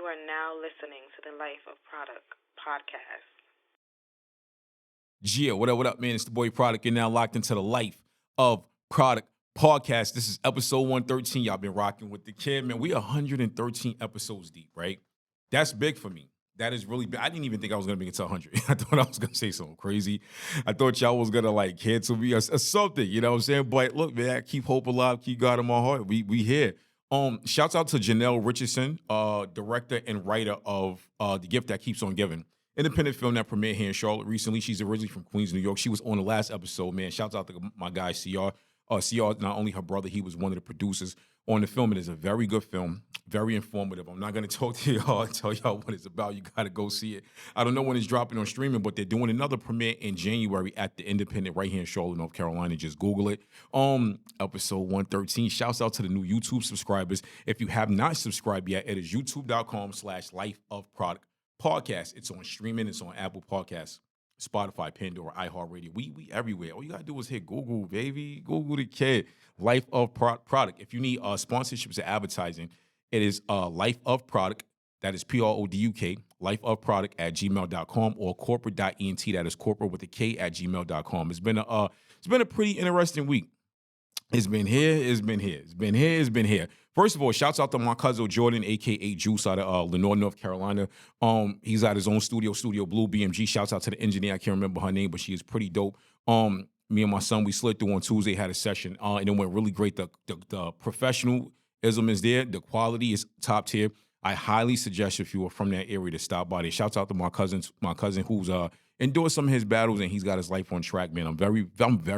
You are now listening to the Life of Produk Podcast. Yeah, what up, man? It's the boy Product. You're now locked into the Life of Product Podcast. This is episode 113. Y'all been rocking with the kid, man. We 113 episodes deep, right? That's big for me. That is really big. I didn't even think I was going to make it to 100. I thought I was going to say something crazy. I thought y'all was going to like cancel me or something, you know what I'm saying? But look, man, keep hope alive, keep God in my heart. We here. Shouts out to Janelle Richardson, director and writer of The Gift That Keeps on Giving. Independent film that premiered here in Charlotte recently. She's originally from Queens, New York. She was on the last episode, man. Shouts out to my guy, CR. CR, not only her brother, he was one of the producers on the film. It is a very good film, very informative. I'm not going to talk to y'all and tell y'all what it's about. You got to go see it. I don't know when it's dropping on streaming, but they're doing another premiere in January at the Independent right here in Charlotte, North Carolina. Just Google it. Episode 113. Shouts out to the new YouTube subscribers. If you have not subscribed yet, it is youtube.com/LifeOfProduk Podcast. It's on streaming. It's on Apple Podcasts, Spotify, Pandora, iHeartRadio. We everywhere. All you gotta do is hit Google, baby. Google the kid. Life of Product. If you need sponsorships or advertising, it is Life of Produk. That is PRODUK. LifeOfProduk@gmail.com or Korporate.Ent. That is corporate with a K @gmail.com. It's been a pretty interesting week. It's been here. First of all, shouts out to my cousin Jordan, a.k.a. Juice, out of Lenore, North Carolina. He's at his own studio Blue BMG. Shouts out to the engineer. I can't remember her name, but she is pretty dope. Me and my son, we slid through on Tuesday, had a session, and it went really great. The professionalism is there. The quality is top tier. I highly suggest if you are from that area to stop by there. Shouts out to my cousin who's endured some of his battles, and he's got his life on track, man. I'm very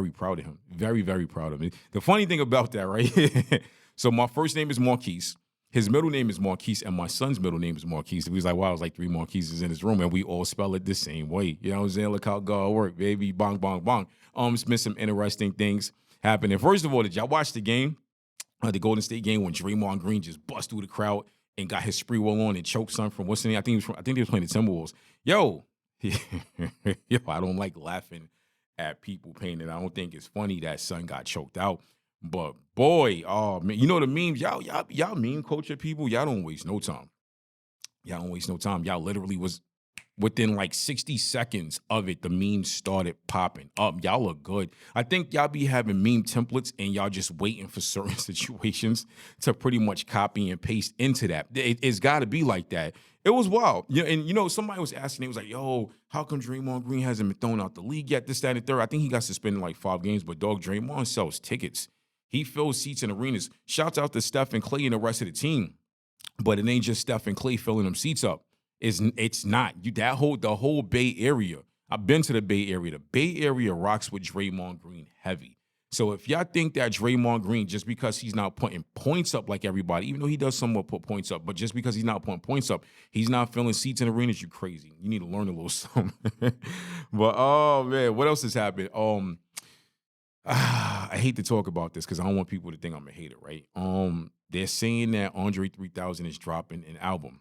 proud of him. Very, very proud of him. The funny thing about that, right? So my first name is Marquise. His middle name is Marquise, and my son's middle name is Marquise. He was like, wow, I was like 3 Marquises in this room, and we all spell it the same way. You know what I'm saying? Look how God work, baby. Bong, bong, bong. It's been some interesting things happening. First of all, did y'all watch the game? The Golden State game when Draymond Green just bust through the crowd and got his spree roll on and choked son from what's the name? I think they was playing the Timberwolves. Yo, I don't like laughing at people pain, and I don't think it's funny that son got choked out. But boy, oh man, you know the memes, y'all meme culture people, y'all don't waste no time. Y'all literally was within like 60 seconds of it, the memes started popping up. Y'all look good. I think y'all be having meme templates and y'all just waiting for certain situations to pretty much copy and paste into that. It's got to be like that. It was wild. Yeah, and somebody was asking, it was like, yo, how come Draymond Green hasn't been thrown out the league yet? This, that, and the third. I think he got suspended like 5 games, but dog, Draymond sells tickets. He fills seats in arenas. Shouts out to Steph and Clay and the rest of the team. But it ain't just Steph and Clay filling them seats up. It's not. The whole Bay Area. I've been to the Bay Area. The Bay Area rocks with Draymond Green heavy. So if y'all think that Draymond Green, just because he's not putting points up like everybody, even though he does somewhat put points up, but just because he's not putting points up, he's not filling seats in arenas, you crazy. You need to learn a little something. But, oh, man, what else has happened? I hate to talk about this because I don't want people to think I'm a hater, right? They're saying that Andre 3000 is dropping an album.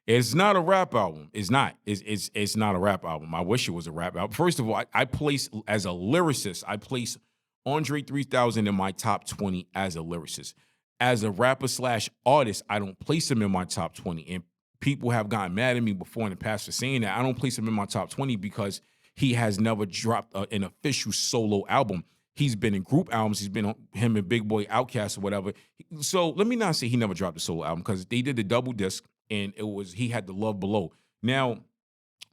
It's not a rap album. It's not. It's not a rap album. I wish it was a rap album. First of all, I place, as a lyricist, I place Andre 3000 in my top 20 as a lyricist. As a rapper / artist, I don't place him in my top 20. And people have gotten mad at me before in the past for saying that. I don't place him in my top 20 because he has never dropped an official solo album. He's been in group albums. He's been on him and Big Boy Outkast or whatever. So let me not say he never dropped a solo album because they did the double disc. And he had the Love Below. Now,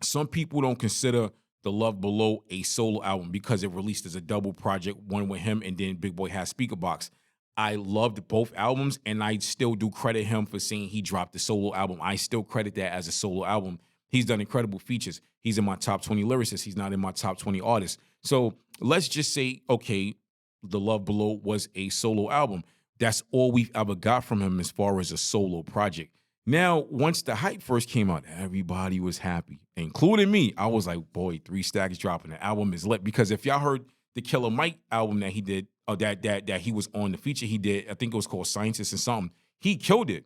some people don't consider the Love Below a solo album because it released as a double project, one with him and then Big Boy has Speaker Box. I loved both albums, and I still do credit him for saying he dropped the solo album. I still credit that as a solo album. He's done incredible features. He's in my top 20 lyricists. He's not in my top 20 artists. So let's just say, okay, the Love Below was a solo album. That's all we've ever got from him as far as a solo project. Now, once the hype first came out, everybody was happy, including me. I was like, boy, 3 Stacks dropping. The album is lit. Because if y'all heard the Killer Mike album that he did, or that he was on, the feature he did, I think it was called Scientist and something, he killed it.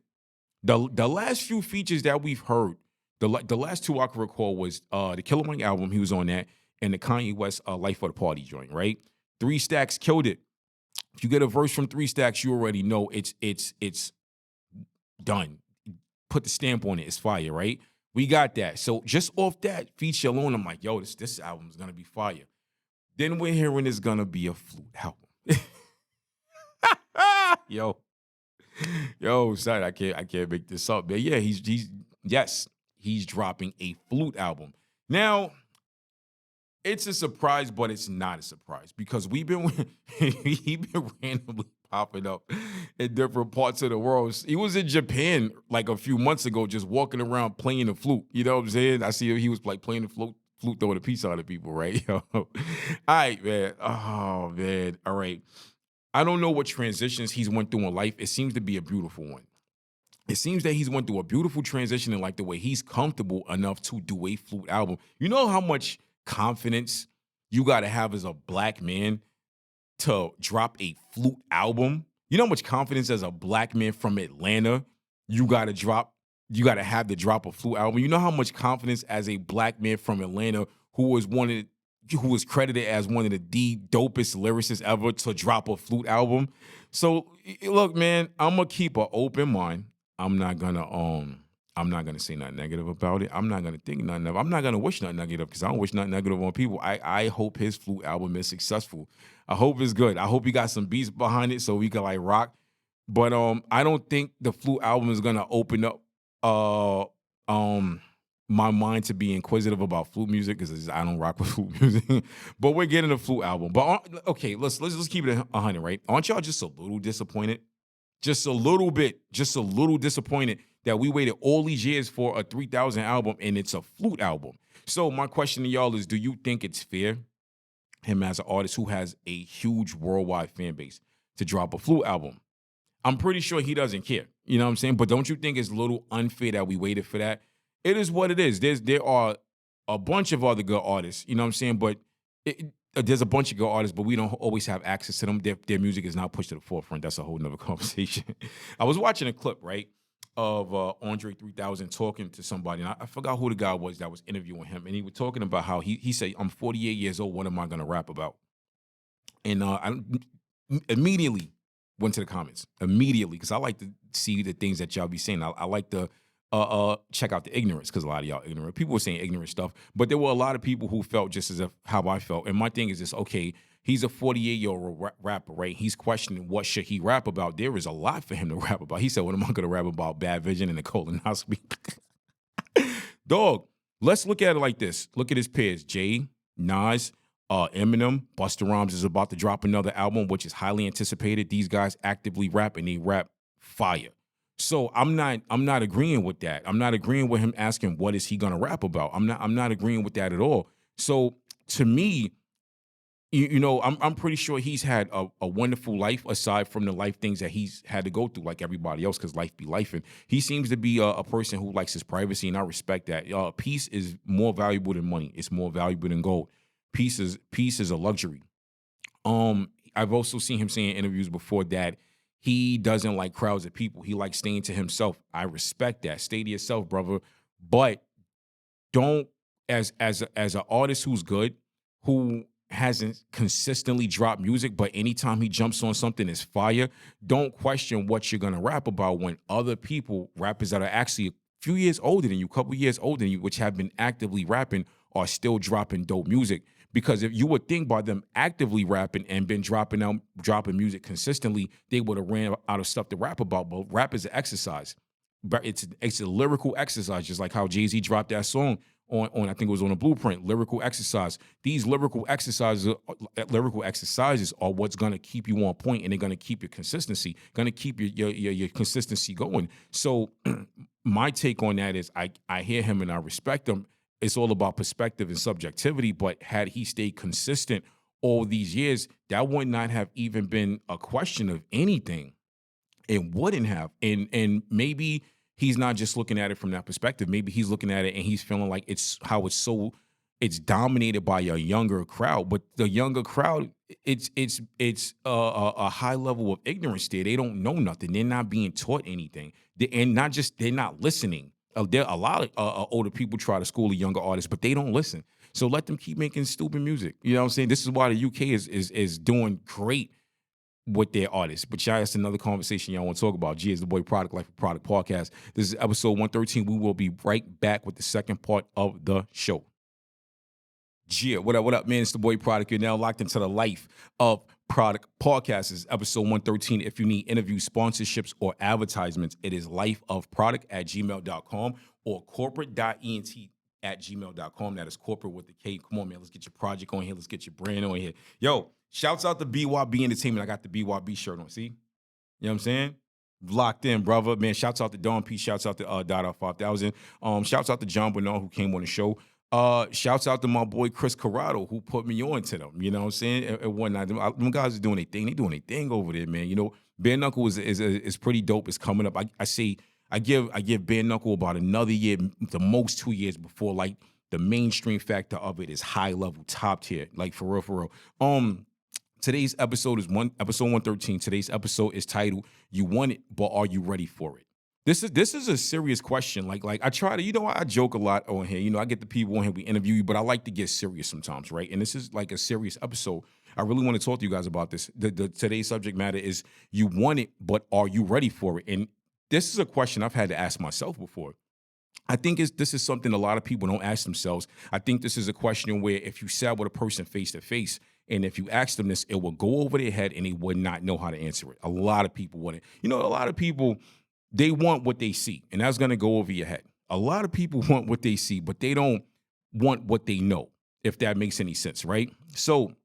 The last few features that we've heard, the last 2 I can recall was the Killer Mike album, he was on that, and the Kanye West Life of the Party joint, right? 3 Stacks killed it. If you get a verse from 3 Stacks, you already know it's done. put the stamp on it. It's fire, right? We got that. So just off that feature alone, I'm like, yo, this album is gonna be fire. Then we're hearing it's gonna be a flute album. yo, son, I can't make this up. But yeah, he's dropping a flute album. Now, it's a surprise, but it's not a surprise because he been randomly popping up in different parts of the world. He was in Japan like a few months ago, just walking around playing the flute. You know what I'm saying? I see he was like playing the flute throwing a piece out of people, right? All right, man. Oh, man. All right. I don't know what transitions he's went through in life. It seems to be a beautiful one. It seems that he's went through a beautiful transition in like the way he's comfortable enough to do a flute album. You know how much confidence you got to have as a black man to drop a flute album? You know how much confidence as a black man from Atlanta you got to have to drop a flute album? You know how much confidence as a black man from Atlanta who was credited as one of the dopest lyricists ever to drop a flute album? So look, man, I'm gonna keep an open mind. I'm not gonna say nothing negative about it. I'm not gonna think nothing of. I'm not gonna wish nothing negative because I don't wish nothing negative on people. I hope his flute album is successful. I hope it's good. I hope he got some beats behind it so we can like rock. But I don't think the flute album is gonna open up my mind to be inquisitive about flute music because I don't rock with flute music. But we're getting a flute album. But okay, let's keep it 100, right? Aren't y'all just a little disappointed? Just a little disappointed that we waited all these years for a 3,000 album and it's a flute album. So my question to y'all is, do you think it's fair, him as an artist who has a huge worldwide fan base, to drop a flute album? I'm pretty sure he doesn't care. You know what I'm saying? But don't you think it's a little unfair that we waited for that? It is what it is. There are a bunch of other good artists, you know what I'm saying? But there's a bunch of good artists, but we don't always have access to them. Their music is not pushed to the forefront. That's a whole nother conversation. I was watching a clip, right, of Andre 3000 talking to somebody, and I forgot who the guy was that was interviewing him, and he was talking about how he said, I'm 48 years old, what am I going to rap about? And I immediately went to the comments, because I like to see the things that y'all be saying. I like to check out the ignorance, because a lot of y'all ignorant. People were saying ignorant stuff, but there were a lot of people who felt just as if how I felt. And my thing is this, okay, he's a 48-year-old rapper, right? He's questioning what should he rap about. There is a lot for him to rap about. He said, what am I going to rap about? Bad vision and a colonoscopy. Dog, let's look at it like this. Look at his peers, Jay, Nas, Eminem. Busta Rhymes is about to drop another album, which is highly anticipated. These guys actively rap, and they rap fire. So I'm not agreeing with that. I'm not agreeing with him asking what is he gonna rap about. I'm not agreeing with that at all. So to me, you know, I'm pretty sure he's had a wonderful life aside from the life things that he's had to go through, like everybody else, because life be life. And he seems to be a person who likes his privacy, and I respect that. Peace is more valuable than money. It's more valuable than gold. Peace is a luxury. I've also seen him say in interviews before that he doesn't like crowds of people. He likes staying to himself. I respect that. Stay to yourself, brother. But don't, as an artist who's good, who hasn't consistently dropped music, but anytime he jumps on something is fire, don't question what you're gonna rap about when other people, rappers that are actually a few years older than you, couple years older than you, which have been actively rapping, are still dropping dope music. Because if you would think by them actively rapping and been dropping music consistently, they would have ran out of stuff to rap about. But rap is an exercise. But it's a lyrical exercise, just like how Jay-Z dropped that song on I think it was on a Blueprint, lyrical exercise. These lyrical exercises are what's gonna keep you on point, and they're gonna keep your consistency, gonna keep your consistency going. So my take on that is I hear him and I respect him. It's all about perspective and subjectivity, but had he stayed consistent all these years, that would not have even been a question of anything. It wouldn't have. And maybe he's not just looking at it from that perspective. Maybe he's looking at it and he's feeling like it's dominated by a younger crowd. But the younger crowd, it's a high level of ignorance there. They don't know nothing. They're not being taught anything. They're not listening. There a lot of older people try to school the younger artists, but they don't listen. So let them keep making stupid music. You know what I'm saying? This is why the UK is doing great with their artists. But y'all, that's another conversation y'all want to talk about. G is the boy Product, Life of Product Podcast. This is episode 113. We will be right back with the second part of the show. Gia, what up, man? It's the boy Product. You're now locked into the Life of Product Podcast. This is episode 113. If you need interviews, sponsorships, or advertisements, it is lifeofproduct@gmail.com or corporate.ent at gmail.com. That is corporate with the K. Come on, man. Let's get your project on here. Let's get your brand on here. Yo, shouts out to BYB Entertainment. I got the BYB shirt on. See? You know what I'm saying? Locked in, brother. Man, shouts out to Don P. Shouts out to Dada 5000. Shouts out to John Bernard, who came on the show. Shouts out to my boy Chris Corrado, who put me on to them. You know what I'm saying? And whatnot. Them guys are doing their thing. They doing their thing over there, man. You know, Bare Knuckle is pretty dope. It's coming up. I give Bare Knuckle about another year, the most 2 years before like the mainstream factor of it is high level, top tier, like for real. Today's episode is episode 113. Today's episode is titled "You Want It, but Are You Ready for It?" This is a serious question. Like I try to, I joke a lot on here. I get the people on here, we interview you, but I like to get serious sometimes, right? And this is like a serious episode. I really want to talk to you guys about this. Today's subject matter is you want it, but are you ready for it? And this is a question I've had to ask myself before. I think this is something a lot of people don't ask themselves. I think this is a question where if you sat with a person face to face, and if you ask them this, it will go over their head and they would not know how to answer it. A lot of people wouldn't. A lot of people, they want what they see, and that's going to go over your head. A lot of people want what they see, but they don't want what they know, if that makes any sense, right? So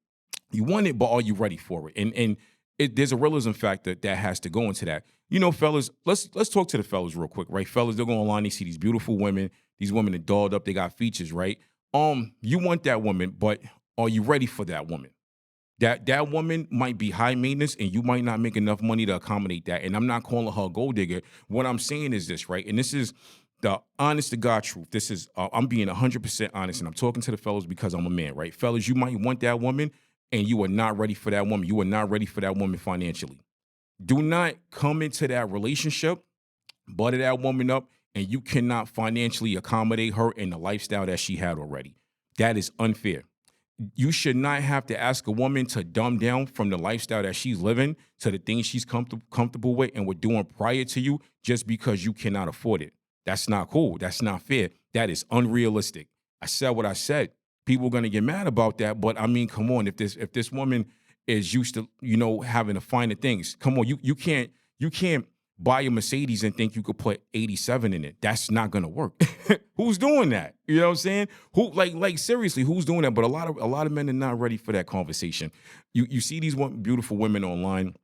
you want it, but are you ready for it? And there's a realism factor that has to go into that. Fellas, let's talk to the fellas real quick, right? Fellas, they're going online, they see these beautiful women. These women are dolled up, they got features, right? You want that woman, but are you ready for that woman? That woman might be high maintenance and you might not make enough money to accommodate that. And I'm not calling her a gold digger. What I'm saying is this, right? And this is the honest to God truth. This is, I'm being 100% honest and I'm talking to the fellas because I'm a man, right? Fellas, you might want that woman and you are not ready for that woman. You are not ready for that woman financially. Do not come into that relationship, butter that woman up, and you cannot financially accommodate her in the lifestyle that she had already. That is unfair. You should not have to ask a woman to dumb down from the lifestyle that she's living to the things she's comfortable with and were doing prior to you just because you cannot afford it. That's not cool. That's not fair. That is unrealistic. I said what I said. People are going to get mad about that, but I mean, come on. If this woman is used to, having the finer things, come on. You can't buy a Mercedes and think you could put 87 in it. That's not going to work. Who's doing that? You know what I'm saying? Who like seriously, who's doing that? But a lot of men are not ready for that conversation. You see these beautiful women online,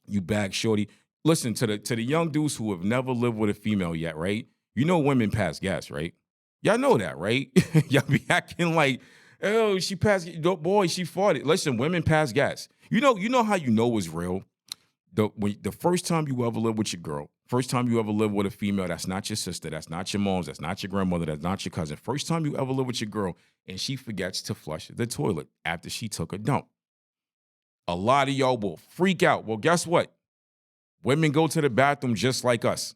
you bag shorty. Listen to the young dudes who have never lived with a female yet, right? Women pass gas, right? Y'all know that, right? Y'all be acting like, oh, she passed, boy, she farted. Listen, women pass gas. You know how you know it's real? The first time you ever live with your girl, first time you ever live with a female that's not your sister, that's not your mom's, that's not your grandmother, that's not your cousin, first time you ever live with your girl and she forgets to flush the toilet after she took a dump. A lot of y'all will freak out. Well, guess what? Women go to the bathroom just like us.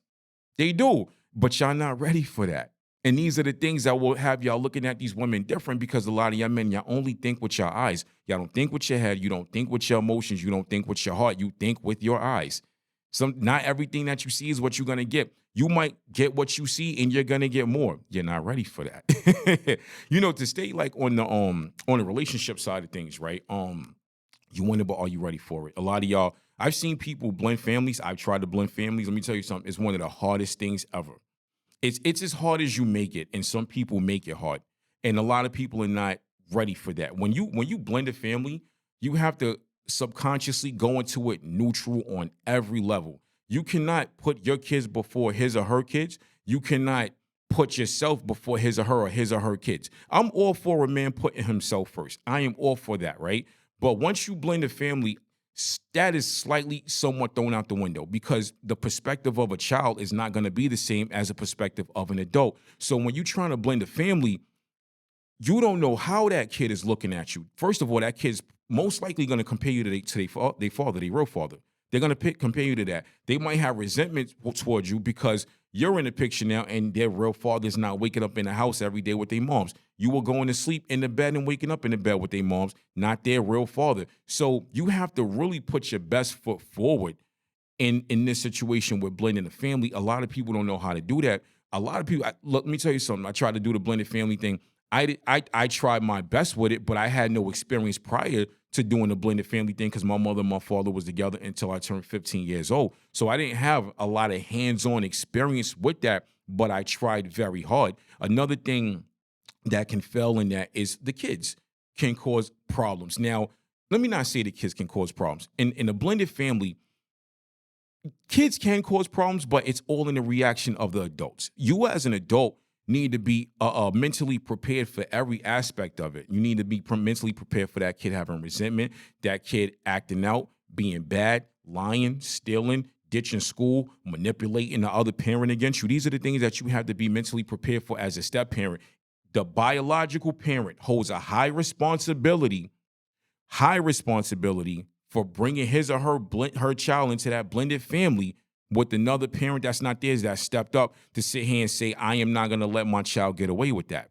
They do, but y'all not ready for that. And these are the things that will have y'all looking at these women different because a lot of y'all men, y'all only think with your eyes. Y'all don't think with your head. You don't think with your emotions. You don't think with your heart. You think with your eyes. Not everything that you see is what you're going to get. You might get what you see and you're going to get more. You're not ready for that. To stay like on the relationship side of things, right? You want it, but are you ready for it? A lot of y'all, I've seen people blend families. I've tried to blend families. Let me tell you something. It's one of the hardest things ever. It's as hard as you make it, and some people make it hard. And a lot of people are not ready for that. When you blend a family, you have to subconsciously go into it neutral on every level. You cannot put your kids before his or her kids. You cannot put yourself before his or her kids. I'm all for a man putting himself first. I am all for that, right? But once you blend a family, that is slightly somewhat thrown out the window because the perspective of a child is not going to be the same as a perspective of an adult. So when you're trying to blend a family, you don't know how that kid is looking at you. First of all, that kid's most likely going to compare you to their father, their real father. They're going to compare you to that. They might have resentment towards you because you're in the picture now and their real father's not waking up in the house every day with their moms. you were going to sleep in the bed and waking up in the bed with their moms, not their real father. So you have to really put your best foot forward in this situation with blending the family. A lot of people don't know how to do that. A lot of people, look, let me tell you something. I tried to do the blended family thing. I tried my best with it, but I had no experience prior to doing the blended family thing because my mother and my father was together until I turned 15 years old. So I didn't have a lot of hands-on experience with that, but I tried very hard. Another thing that can fail in that is the kids can cause problems. Now, let me not say the kids can cause problems. In a blended family, kids can cause problems, but it's all in the reaction of the adults. You as an adult need to be mentally prepared for every aspect of it. You need to be mentally prepared for that kid having resentment, that kid acting out, being bad, lying, stealing, ditching school, manipulating the other parent against you. These are the things that you have to be mentally prepared for as a step parent. The biological parent holds a high responsibility for bringing his or her child into that blended family with another parent that's not theirs, that stepped up to sit here and say, I am not going to let my child get away with that.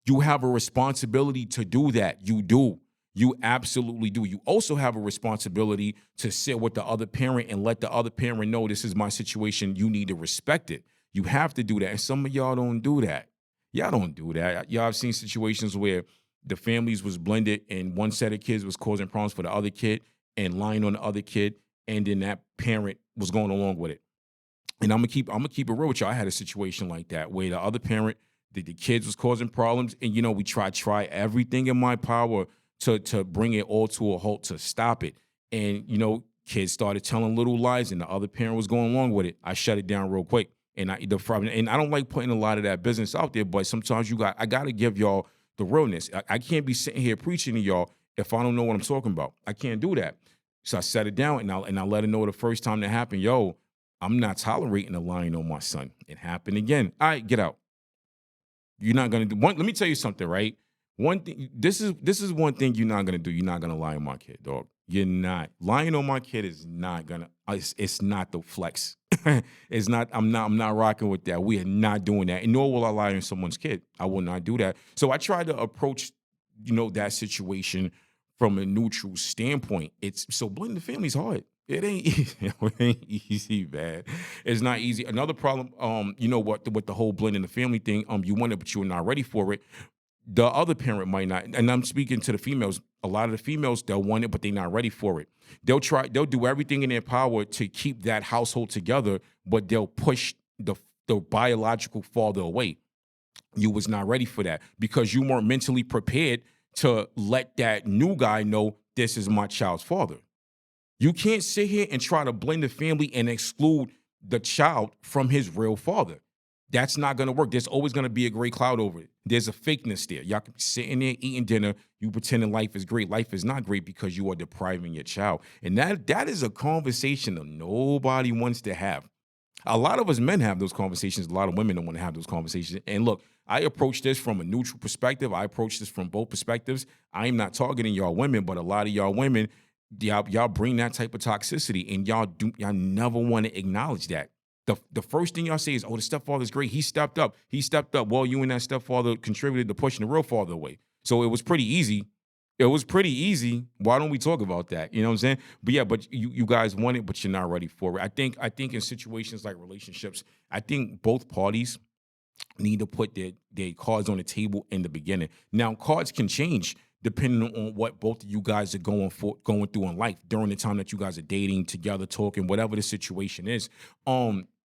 You have a responsibility to do that. You do. You absolutely do. You also have a responsibility to sit with the other parent and let the other parent know, this is my situation. You need to respect it. You have to do that. And some of y'all don't do that. Y'all don't do that. Y'all have seen situations where the families was blended and one set of kids was causing problems for the other kid and lying on the other kid, and then that parent was going along with it. And I'm gonna keep it real with y'all. I had a situation like that where the other parent, the kids was causing problems, and we try everything in my power to bring it all to a halt, to stop it. And kids started telling little lies, and the other parent was going along with it. I shut it down real quick. And I don't like putting a lot of that business out there, but sometimes I gotta give y'all the realness. I can't be sitting here preaching to y'all if I don't know what I'm talking about. I can't do that. So I set it down and I let her know the first time that happened, yo, I'm not tolerating the lying on my son. It happened again. All right, get out. You're not gonna do one. Let me tell you something, right? One thing. This is one thing you're not gonna do. You're not gonna lie on my kid, dog. You're not. Lying on my kid is not gonna. It's not the flex. It's not. I'm not rocking with that. We are not doing that. And nor will I lie on someone's kid. I will not do that. So I try to approach, that situation from a neutral standpoint. So blending the family's hard. It ain't easy. It ain't easy, man. It's not easy. Another problem, with the whole blending the family thing, you want it, but you're not ready for it. The other parent might not, and I'm speaking to the females. A lot of the females, they'll want it, but they're not ready for it. They'll do everything in their power to keep that household together, but they'll push the biological father away. You was not ready for that because you weren't mentally prepared to let that new guy know this is my child's father. You can't sit here and try to blend the family and exclude the child from his real father. That's not going to work. There's always going to be a gray cloud over it. There's a fakeness there. Y'all can be sitting there eating dinner, you pretending life is great. Life is not great because you are depriving your child. And that is a conversation that nobody wants to have. A lot of us men have those conversations. A lot of women don't want to have those conversations. And look, I approach this from a neutral perspective. I approach this from both perspectives. I am not targeting y'all women, but a lot of y'all women, y'all bring that type of toxicity, and y'all never want to acknowledge that. The first thing y'all say is, oh, the stepfather's great. He stepped up. Well, you and that stepfather contributed to pushing the real father away. So it was pretty easy. Why don't we talk about that? You know what I'm saying? But yeah, but you guys want it, but you're not ready for it. I think in situations like relationships, I think both parties need to put their cards on the table in the beginning. Now, cards can change depending on what both of you guys are going through in life during the time that you guys are dating, together, talking, whatever the situation is.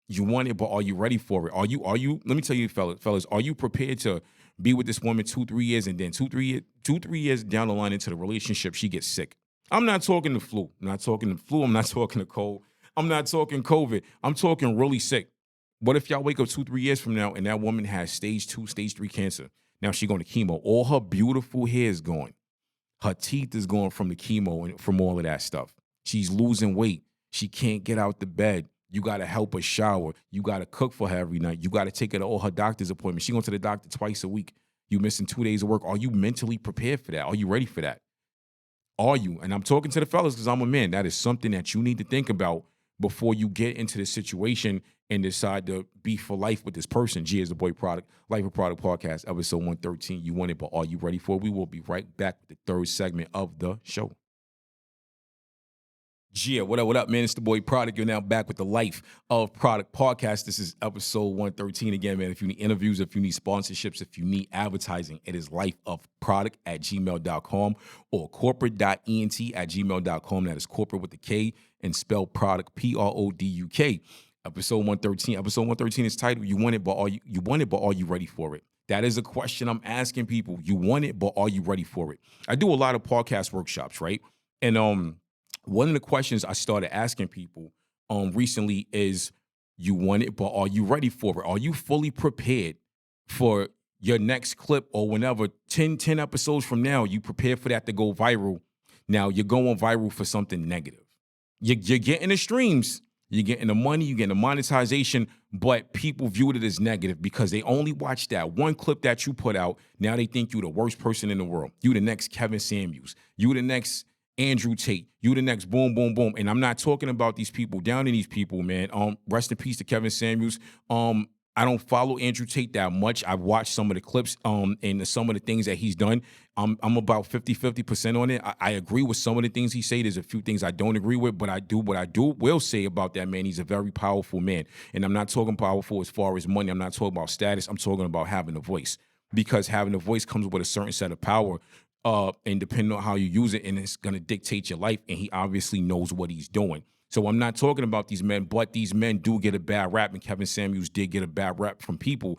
You want it, but are you ready for it? Are you? Let me tell you, fellas, are you prepared to be with this woman 2-3 years, and then 2-3 years down the line into the relationship, she gets sick? I'm not talking the flu. I'm not talking the cold. I'm not talking COVID. I'm talking really sick. What if y'all wake up 2-3 years from now and that woman has stage 2, stage 3 cancer? Now she going to chemo. All her beautiful hair is going. Her teeth is going from the chemo and from all of that stuff. She's losing weight. She can't get out the bed. You got to help her shower. You got to cook for her every night. You got to take her to all her doctor's appointments. She going to the doctor twice a week. You missing 2 days of work. Are you mentally prepared for that? Are you ready for that? Are you? And I'm talking to the fellas because I'm a man. That is something that you need to think about before you get into the situation and decide to be for life with this person. G is the boy product, Life of Product Podcast, episode 113. You want it, but are you ready for it? We will be right back with the third segment of the show. Yeah, what up, man? It's the boy Product. You're now back with the Life of Product Podcast. This is episode 113 again, man. If you need interviews, if you need sponsorships, if you need advertising, it is lifeofproduct@gmail.com or corporate.ent@gmail.com. That is corporate with the K and spell product, PRODUK. Episode 113. Episode 113 is titled, You Want It, but are you ready for it? That is a question I'm asking people. You want it, but are you ready for it? I do a lot of podcast workshops, right? And one of the questions I started asking people recently is, you want it, but are you ready for it? Are you fully prepared for your next clip or whenever 10 episodes from now, you prepare for that to go viral? Now you're going viral for something negative. You're getting the streams, you're getting the money, you're getting the monetization, but people viewed it as negative because they only watched that one clip that you put out. Now they think you're the worst person in the world. You the next Kevin Samuels. You the next Andrew Tate, you the next boom, boom, boom. And I'm not talking about these people, down to these people, man. Rest in peace to Kevin Samuels. I don't follow Andrew Tate that much. I've watched some of the clips and some of the things that he's done. I'm about 50% on it. I agree with some of the things he say. There's a few things I don't agree with, but what I will say about that man, he's a very powerful man. And I'm not talking powerful as far as money. I'm not talking about status. I'm talking about having a voice, because having a voice comes with a certain set of power. And depending on how you use it, and it's going to dictate your life, and he obviously knows what he's doing. So I'm not talking about these men, but these men do get a bad rap, and Kevin Samuels did get a bad rap from people.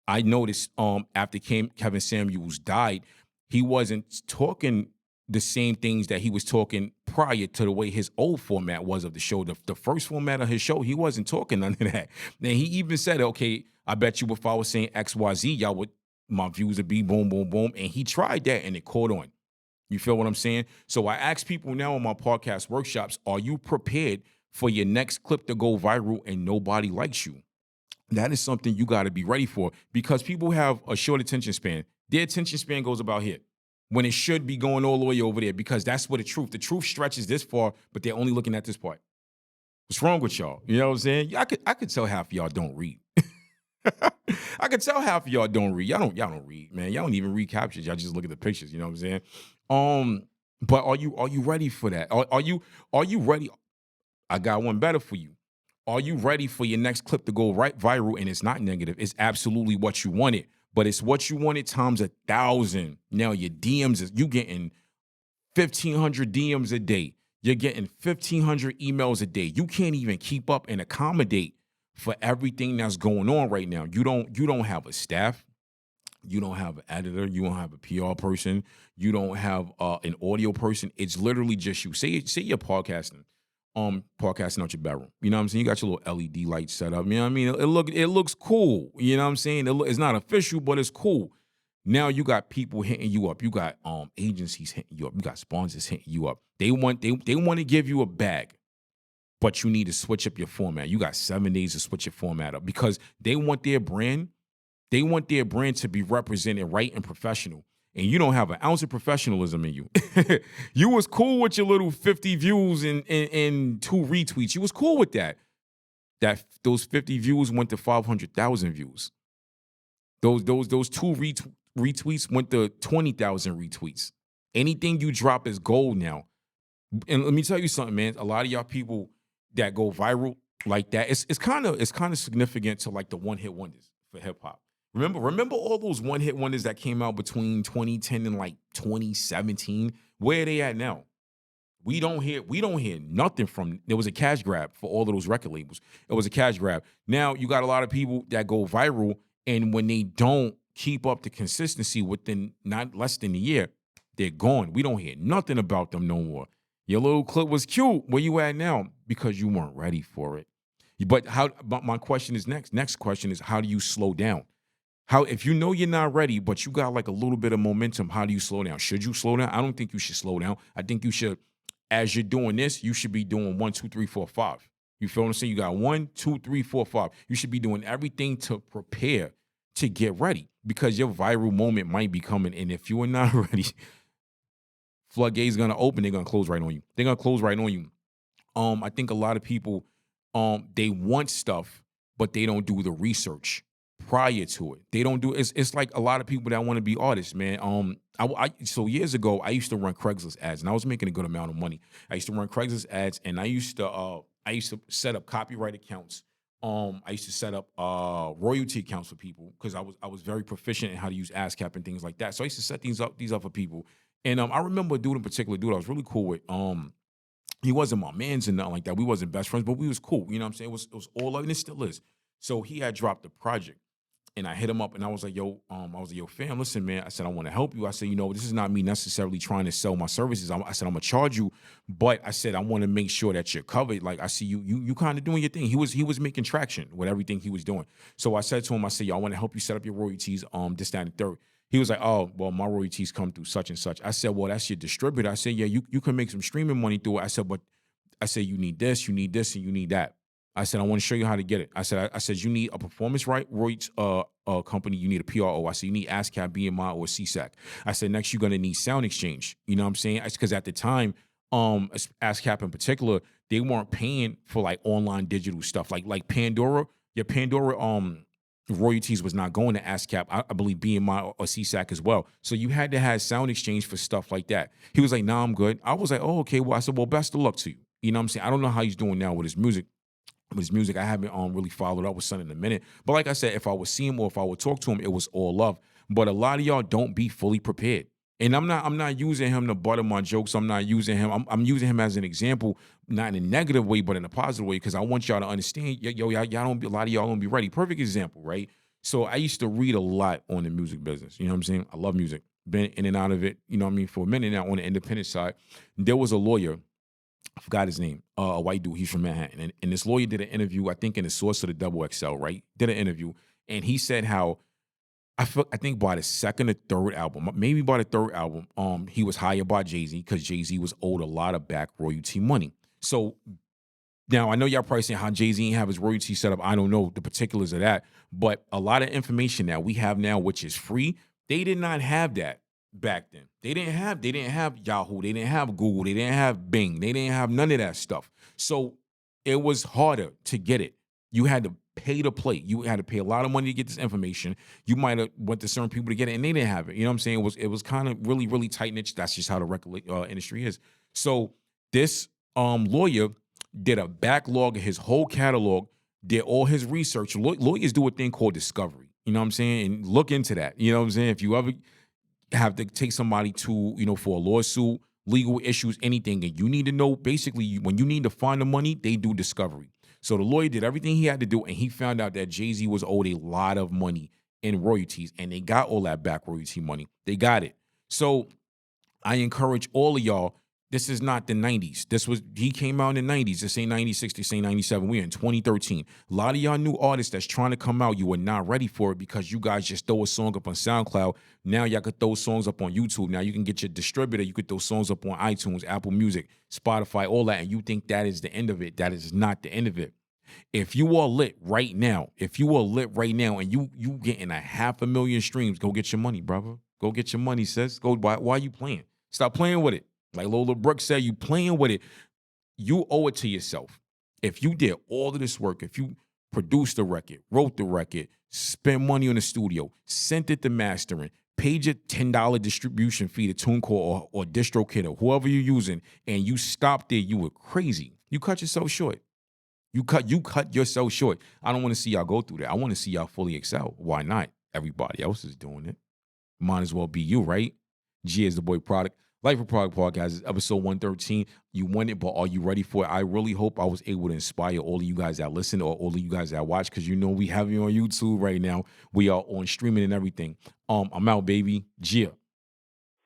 I noticed after Kevin Samuels died, he wasn't talking the same things that he was talking prior to the way his old format was of the show. The first format of his show, he wasn't talking none of that. Then he even said, okay, I bet you if I was saying XYZ, y'all would, my views would be boom, boom, boom. And he tried that and it caught on. You feel what I'm saying? So I ask people now in my podcast workshops, are you prepared for your next clip to go viral and nobody likes you? That is something you got to be ready for, because people have a short attention span. Their attention span goes about here when it should be going all the way over there, because that's where the truth stretches this far, but they're only looking at this part. What's wrong with y'all? You know what I'm saying? I could tell half of y'all don't read. I can tell half of y'all don't read. Y'all don't read, man. Y'all don't even read captions. Y'all just look at the pictures. You know what I'm saying? But are you ready for that? Are you ready? I got one better for you. Are you ready for your next clip to go viral? And it's not negative. It's absolutely what you wanted, but it's what you wanted times 1,000. Now your DMs you getting 1,500 DMs a day. You're getting 1,500 emails a day. You can't even keep up and accommodate for everything that's going on right now. You don't have a staff. You don't have an editor. You don't have a PR person. You don't have an audio person. It's literally just you. Say you're podcasting out your bedroom. You know what I'm saying? You got your little LED light set up. You know what I mean? It looks cool. You know what I'm saying? It's not official, but it's cool. Now you got people hitting you up. You got agencies hitting you up. You got sponsors hitting you up. They want to give you a bag, but you need to switch up your format. You got 7 days to switch your format up, because they want their brand. They want their brand to be represented right and professional. And you don't have an ounce of professionalism in you. You was cool with your little 50 views and 2 retweets. You was cool with that. Those 50 views went to 500,000 views. Those 2 retweets went to 20,000 retweets. Anything you drop is gold now. And let me tell you something, man. A lot of y'all people that go viral like that, it's kind of significant to like the one-hit wonders for hip hop. Remember all those one-hit wonders that came out between 2010 and like 2017? Where are they at now? We don't hear nothing from. There was a cash grab for all of those record labels. It was a cash grab. Now you got a lot of people that go viral, and when they don't keep up the consistency within not less than a year, they're gone. We don't hear nothing about them no more. Your little clip was cute. Where you at now? Because you weren't ready for it. But my question is next question is, how do you slow down? If you know you're not ready, but you got like a little bit of momentum, how do you slow down? Should you slow down? I don't think you should slow down. I think you should, as you're doing this, you should be doing 1, 2, 3, 4, 5. You feel what I'm saying? You got 1, 2, 3, 4, 5. You should be doing everything to prepare to get ready, because your viral moment might be coming. And if you are not ready, floodgates going to open. They're going to close right on you. They're going to close right on you. I think a lot of people, they want stuff, but they don't do the research prior to it. They don't do it's like a lot of people that want to be artists, man. So years ago I used to run Craigslist ads and I was making a good amount of money. I used to run Craigslist ads and I used to set up copyright accounts. I used to set up royalty accounts for people because I was very proficient in how to use ASCAP and things like that. So I used to set these up for people. And I remember a dude in particular, dude I was really cool with. He wasn't my man's and nothing like that. We wasn't best friends, but we was cool. You know what I'm saying? It was all love, and it still is. So he had dropped the project. And I hit him up and I was like, yo, fam, listen, man. I said, I want to help you. I said, this is not me necessarily trying to sell my services. I said, I'm gonna charge you, but I said, I want to make sure that you're covered. Like I see you kind of doing your thing. He was making traction with everything he was doing. So I said to him, I said, yo, I want to help you set up your royalties, this, that, and the third. He was like, oh, well, my royalties come through such and such. I said, well, that's your distributor. I said, yeah, you can make some streaming money through it. I said, but I said, you need this, and you need that. I said, I want to show you how to get it. I said, you need a performance rights company. You need a PRO. I said, you need ASCAP, BMI, or CSAC. I said, next you're going to need Sound Exchange. You know what I'm saying? Because at the time, ASCAP in particular, they weren't paying for like online digital stuff. Like Pandora, your Pandora royalties was not going to ASCAP. I believe BMI or CSAC as well. So you had to have Sound Exchange for stuff like that. He was like, nah, I'm good. I was like, oh, okay. Well, I said, well, best of luck to you. You know what I'm saying? I don't know how he's doing now with his music. I haven't really followed up with son in a minute. But like I said, if I would see him or if I would talk to him, it was all love. But a lot of y'all don't be fully prepared. And I'm not using him to butter my jokes. I'm not using him. I'm using him as an example, not in a negative way, but in a positive way, because I want y'all to understand, y'all don't be, a lot of y'all don't be ready. Perfect example, right? So I used to read a lot on the music business. You know what I'm saying? I love music. Been in and out of it, you know what I mean, for a minute now on the independent side. There was a lawyer, I forgot his name, a white dude. He's from Manhattan. And this lawyer did an interview, I think, in the source of the Double XL, right? Did an interview. And he said how, I think by the second or third album, maybe by the third album, he was hired by Jay-Z because Jay-Z was owed a lot of back royalty money. So now I know y'all probably saying how Jay-Z ain't have his royalty set up. I don't know the particulars of that. But a lot of information that we have now, which is free, they did not have that back then. They didn't have Yahoo, they didn't have Google, they didn't have Bing, they didn't have none of that stuff. So it was harder to get it. You had to pay to play. You had to pay a lot of money to get this information. You might have went to certain people to get it, and they didn't have it. You know what I'm saying? It was kind of really, really tight niche. That's just how the record industry is. So this lawyer did a backlog of his whole catalog, did all his research. Lawyers do a thing called discovery. You know what I'm saying? And look into that. You know what I'm saying? If you ever have to take somebody to, for a lawsuit, legal issues, anything, and you need to know, basically, when you need to find the money, they do discovery. So the lawyer did everything he had to do, and he found out that Jay-Z was owed a lot of money in royalties, and they got all that back royalty money. They got it. So I encourage all of y'all, this is not the 90s. He came out in the 90s. This ain't 96, this ain't 97. We're in 2013. A lot of y'all new artists that's trying to come out, you are not ready for it because you guys just throw a song up on SoundCloud. Now y'all could throw songs up on YouTube. Now you can get your distributor. You could throw songs up on iTunes, Apple Music, Spotify, all that, and you think that is the end of it. That is not the end of it. If you are lit right now, and you getting 500,000 streams, go get your money, brother. Go get your money, sis. Why are you playing? Stop playing with it. Like Lola Brooks said, you playing with it. You owe it to yourself. If you did all of this work, if you produced the record, wrote the record, spent money on the studio, sent it to mastering, paid your $10 distribution fee to TuneCore or DistroKid or whoever you're using, and you stopped there, you were crazy. You cut yourself short. You cut yourself short. I don't want to see y'all go through that. I want to see y'all fully excel. Why not? Everybody else is doing it. Might as well be you, right? G is the boy product. Life of Produk Podcast is episode 113. You won it, but are you ready for it? I really hope I was able to inspire all of you guys that listen or all of you guys that watch, because we have you on YouTube right now. We are on streaming and everything. I'm out, baby. Gia.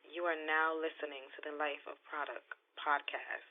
You are now listening to the Life of Produk Podcast.